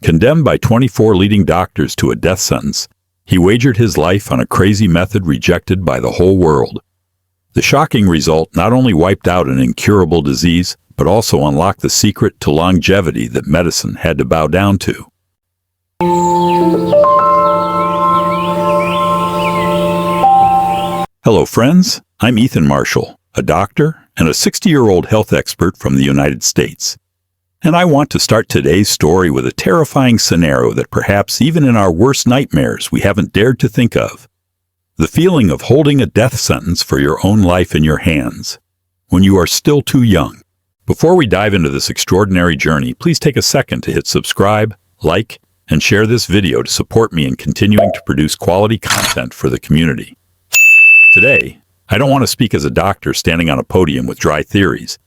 Condemned by 24 leading doctors to a death sentence, he wagered his life on a crazy method rejected by the whole world. The shocking result not only wiped out an incurable disease, but also unlocked the secret to longevity that medicine had to bow down to. Hello friends, I'm Ethan Marshall, a doctor and a 60-year-old health expert from the United States. And I want to start today's story with a terrifying scenario that perhaps even in our worst nightmares we haven't dared to think of. The feeling of holding a death sentence for your own life in your hands when you are still too young. Before we dive into this extraordinary journey, please take a second to hit subscribe, like, and share this video to support me in continuing to produce quality content for the community. Today, I don't want to speak as a doctor standing on a podium with dry theories,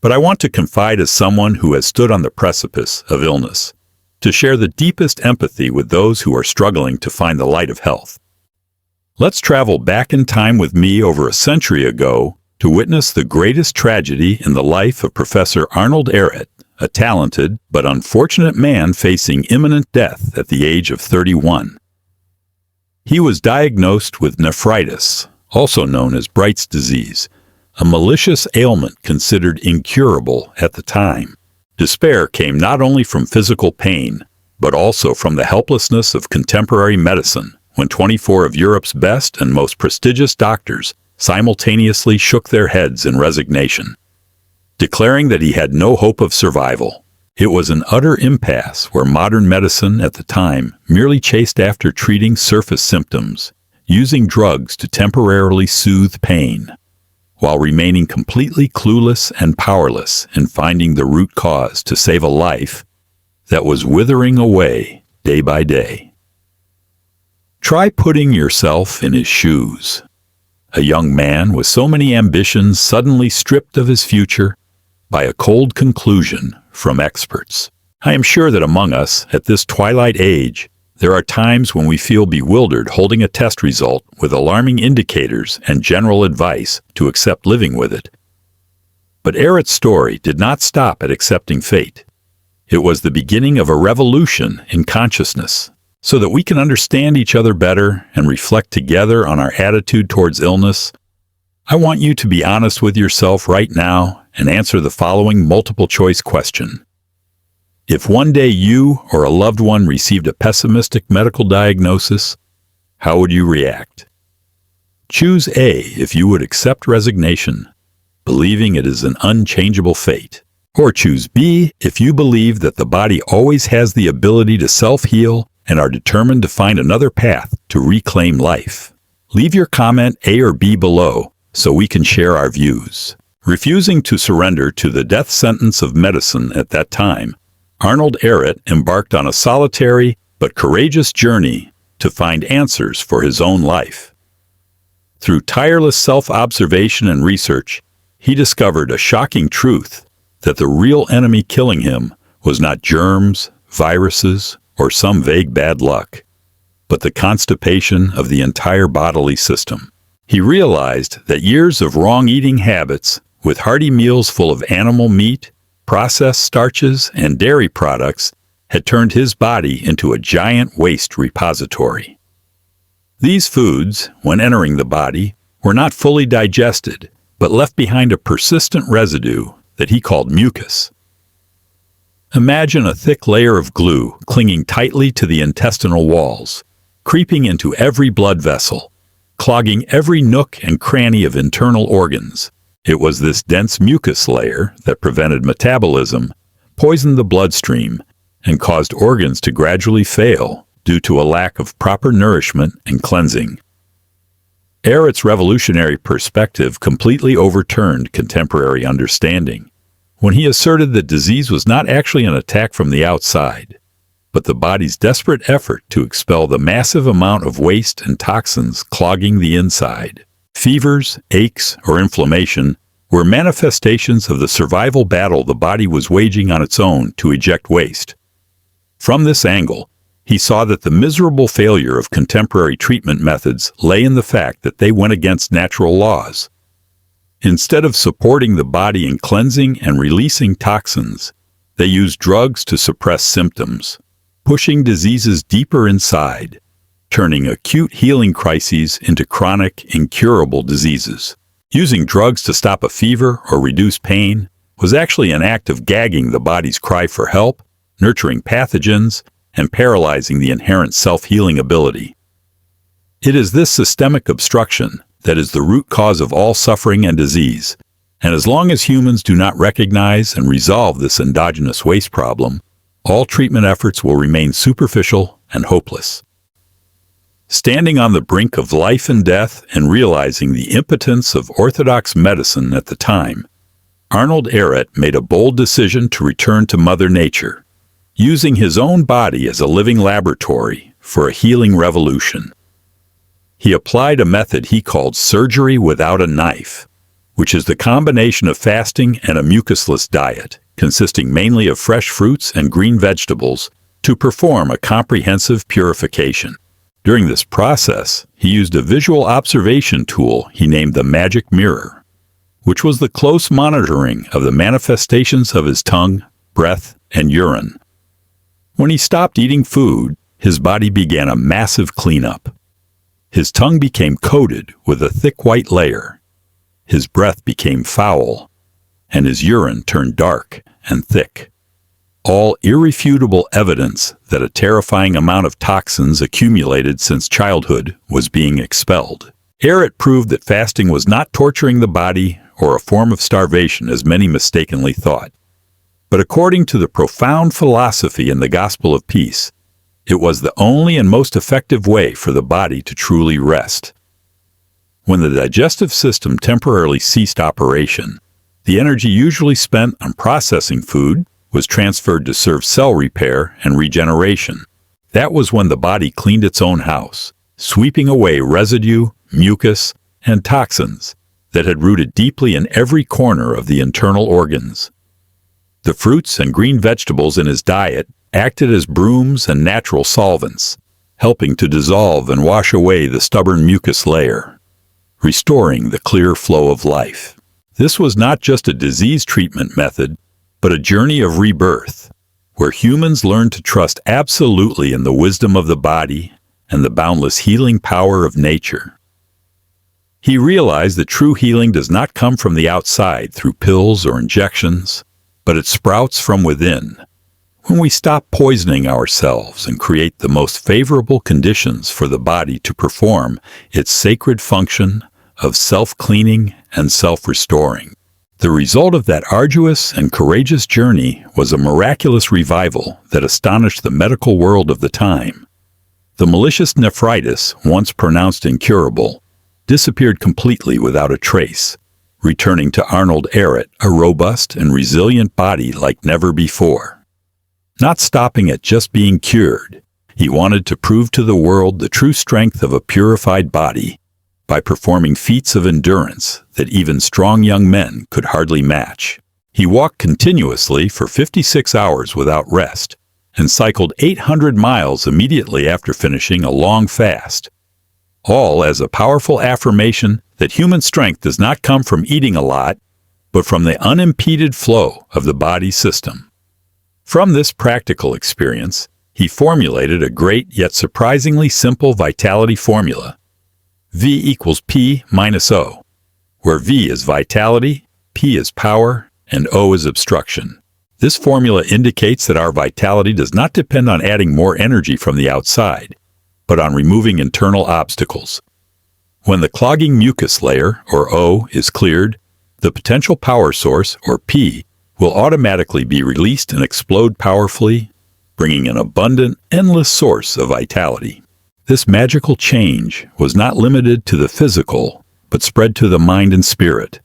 but I want to confide as someone who has stood on the precipice of illness, to share the deepest empathy with those who are struggling to find the light of health. Let's travel back in time with me over a century ago to witness the greatest tragedy in the life of Professor Arnold Ehret, a talented but unfortunate man facing imminent death at the age of 31. He was diagnosed with nephritis, also known as Bright's disease, a malicious ailment considered incurable at the time. Despair came not only from physical pain, but also from the helplessness of contemporary medicine, when 24 of Europe's best and most prestigious doctors simultaneously shook their heads in resignation, declaring that he had no hope of survival. It was an utter impasse where modern medicine at the time merely chased after treating surface symptoms, using drugs to temporarily soothe pain, while remaining completely clueless and powerless in finding the root cause to save a life that was withering away day by day. Try putting yourself in his shoes. A young man with so many ambitions suddenly stripped of his future by a cold conclusion from experts. I am sure that among us, at this twilight age, there are times when we feel bewildered holding a test result with alarming indicators and general advice to accept living with it. But Ehret's story did not stop at accepting fate. It was the beginning of a revolution in consciousness, so that we can understand each other better and reflect together on our attitude towards illness. I want you to be honest with yourself right now and answer the following multiple-choice question. If one day you or a loved one received a pessimistic medical diagnosis, how would you react? Choose A if you would accept resignation, believing it is an unchangeable fate. Or choose B if you believe that the body always has the ability to self-heal and are determined to find another path to reclaim life. Leave your comment A or B below so we can share our views. Refusing to surrender to the death sentence of medicine at that time, Arnold Ehret embarked on a solitary but courageous journey to find answers for his own life. Through tireless self-observation and research, he discovered a shocking truth that the real enemy killing him was not germs, viruses, or some vague bad luck, but the constipation of the entire bodily system. He realized that years of wrong eating habits, with hearty meals full of animal meat, processed starches, and dairy products, had turned his body into a giant waste repository. These foods, when entering the body, were not fully digested, but left behind a persistent residue that he called mucus. Imagine a thick layer of glue clinging tightly to the intestinal walls, creeping into every blood vessel, clogging every nook and cranny of internal organs. It was this dense mucus layer that prevented metabolism, poisoned the bloodstream, and caused organs to gradually fail due to a lack of proper nourishment and cleansing. Ehret's revolutionary perspective completely overturned contemporary understanding when he asserted that disease was not actually an attack from the outside, but the body's desperate effort to expel the massive amount of waste and toxins clogging the inside. Fevers, aches, or inflammation were manifestations of the survival battle the body was waging on its own to eject waste. From this angle, he saw that the miserable failure of contemporary treatment methods lay in the fact that they went against natural laws. Instead of supporting the body in cleansing and releasing toxins, they used drugs to suppress symptoms, pushing diseases deeper inside, turning acute healing crises into chronic, incurable diseases. Using drugs to stop a fever or reduce pain was actually an act of gagging the body's cry for help, nurturing pathogens, and paralyzing the inherent self-healing ability. It is this systemic obstruction that is the root cause of all suffering and disease, and as long as humans do not recognize and resolve this endogenous waste problem, all treatment efforts will remain superficial and hopeless. Standing on the brink of life and death and realizing the impotence of orthodox medicine at the time, Arnold Ehret made a bold decision to return to Mother Nature, using his own body as a living laboratory for a healing revolution. He applied a method he called surgery without a knife, which is the combination of fasting and a mucusless diet, consisting mainly of fresh fruits and green vegetables, to perform a comprehensive purification. During this process, he used a visual observation tool he named the magic mirror, which was the close monitoring of the manifestations of his tongue, breath, and urine. When he stopped eating food, his body began a massive cleanup. His tongue became coated with a thick white layer. His breath became foul, and his urine turned dark and thick. All irrefutable evidence that a terrifying amount of toxins accumulated since childhood was being expelled. Ehret proved that fasting was not torturing the body or a form of starvation as many mistakenly thought. But according to the profound philosophy in the Gospel of Peace, it was the only and most effective way for the body to truly rest. When the digestive system temporarily ceased operation, the energy usually spent on processing food was transferred to serve cell repair and regeneration. That was when the body cleaned its own house, sweeping away residue, mucus, and toxins that had rooted deeply in every corner of the internal organs. The fruits and green vegetables in his diet acted as brooms and natural solvents, helping to dissolve and wash away the stubborn mucus layer, restoring the clear flow of life. This was not just a disease treatment method, but a journey of rebirth, where humans learned to trust absolutely in the wisdom of the body and the boundless healing power of nature. He realized that true healing does not come from the outside through pills or injections, but it sprouts from within, when we stop poisoning ourselves and create the most favorable conditions for the body to perform its sacred function of self-cleaning and self-restoring. The result of that arduous and courageous journey was a miraculous revival that astonished the medical world of the time. The malicious nephritis, once pronounced incurable, disappeared completely without a trace, returning to Arnold Ehret a robust and resilient body like never before. Not stopping at just being cured, he wanted to prove to the world the true strength of a purified body by performing feats of endurance that even strong young men could hardly match. He walked continuously for 56 hours without rest and cycled 800 miles immediately after finishing a long fast, all as a powerful affirmation that human strength does not come from eating a lot, but from the unimpeded flow of the body system. From this practical experience, he formulated a great yet surprisingly simple vitality formula, V equals P minus O, where V is vitality, P is power, and O is obstruction. This formula indicates that our vitality does not depend on adding more energy from the outside, but on removing internal obstacles. When the clogging mucus layer, or O, is cleared, the potential power source, or P, will automatically be released and explode powerfully, bringing an abundant, endless source of vitality. This magical change was not limited to the physical, but spread to the mind and spirit,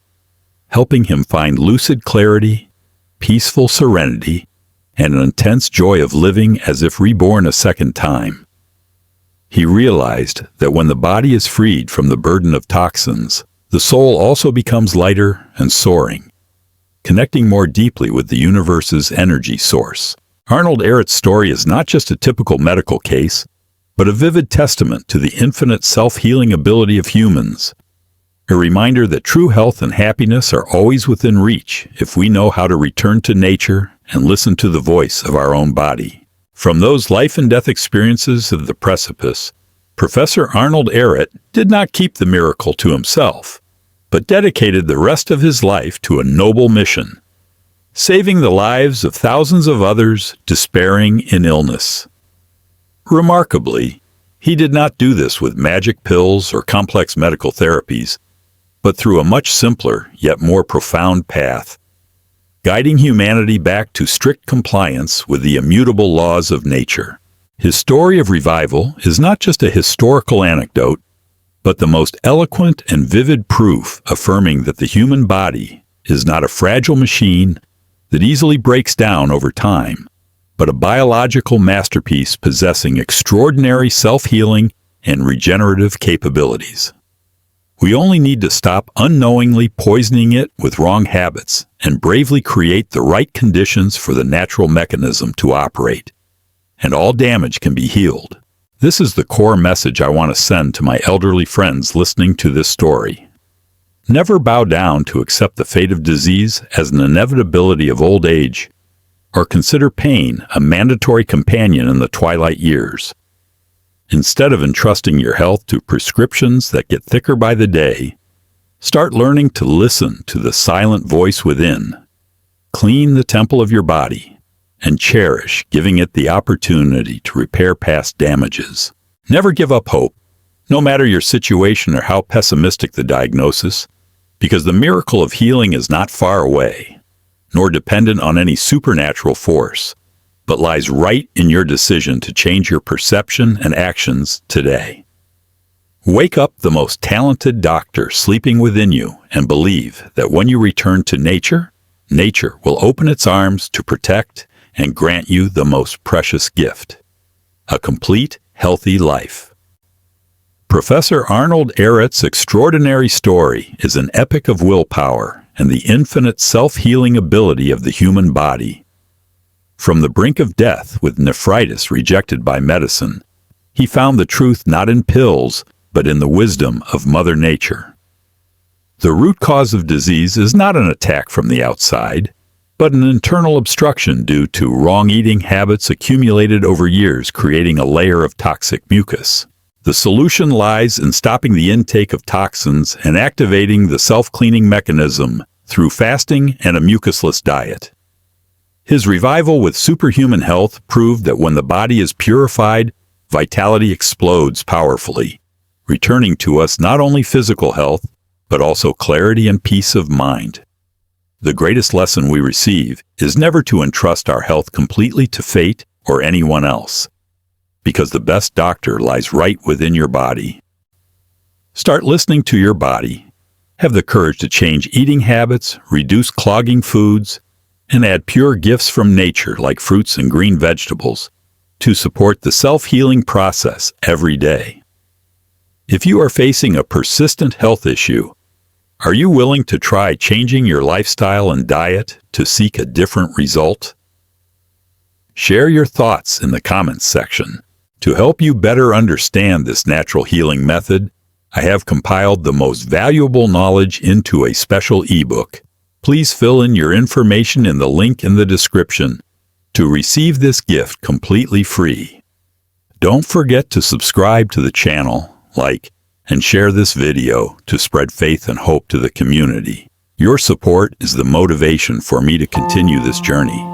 helping him find lucid clarity, peaceful serenity, and an intense joy of living as if reborn a second time. He realized that when the body is freed from the burden of toxins, the soul also becomes lighter and soaring, connecting more deeply with the universe's energy source. Arnold Ehret's story is not just a typical medical case, but a vivid testament to the infinite self-healing ability of humans. A reminder that true health and happiness are always within reach if we know how to return to nature and listen to the voice of our own body. From those life and death experiences of the precipice, Professor Arnold Ehret did not keep the miracle to himself, but dedicated the rest of his life to a noble mission, saving the lives of thousands of others despairing in illness. Remarkably, he did not do this with magic pills or complex medical therapies, but through a much simpler yet more profound path, guiding humanity back to strict compliance with the immutable laws of nature. His story of revival is not just a historical anecdote, but the most eloquent and vivid proof affirming that the human body is not a fragile machine that easily breaks down over time, but a biological masterpiece possessing extraordinary self-healing and regenerative capabilities. We only need to stop unknowingly poisoning it with wrong habits and bravely create the right conditions for the natural mechanism to operate, and all damage can be healed. This is the core message I want to send to my elderly friends listening to this story. Never bow down to accept the fate of disease as an inevitability of old age, or consider pain a mandatory companion in the twilight years. Instead of entrusting your health to prescriptions that get thicker by the day, start learning to listen to the silent voice within. Clean the temple of your body and cherish giving it the opportunity to repair past damages. Never give up hope, no matter your situation or how pessimistic the diagnosis, because the miracle of healing is not far away, nor dependent on any supernatural force, but lies right in your decision to change your perception and actions today. Wake up the most talented doctor sleeping within you and believe that when you return to nature, nature will open its arms to protect and grant you the most precious gift, a complete, healthy life. Professor Arnold Ehret's extraordinary story is an epic of willpower and the infinite self-healing ability of the human body. From the brink of death with nephritis rejected by medicine, he found the truth not in pills, but in the wisdom of Mother Nature. The root cause of disease is not an attack from the outside, but an internal obstruction due to wrong eating habits accumulated over years, creating a layer of toxic mucus. The solution lies in stopping the intake of toxins and activating the self-cleaning mechanism through fasting and a mucusless diet. His revival with superhuman health proved that when the body is purified, vitality explodes powerfully, returning to us not only physical health, but also clarity and peace of mind. The greatest lesson we receive is never to entrust our health completely to fate or anyone else, because the best doctor lies right within your body. Start listening to your body. Have the courage to change eating habits, reduce clogging foods, and add pure gifts from nature like fruits and green vegetables to support the self-healing process every day. If you are facing a persistent health issue, are you willing to try changing your lifestyle and diet to seek a different result? Share your thoughts in the comments section. To help you better understand this natural healing method, I have compiled the most valuable knowledge into a special ebook. Please fill in your information in the link in the description to receive this gift completely free. Don't forget to subscribe to the channel, like, and share this video to spread faith and hope to the community. Your support is the motivation for me to continue this journey.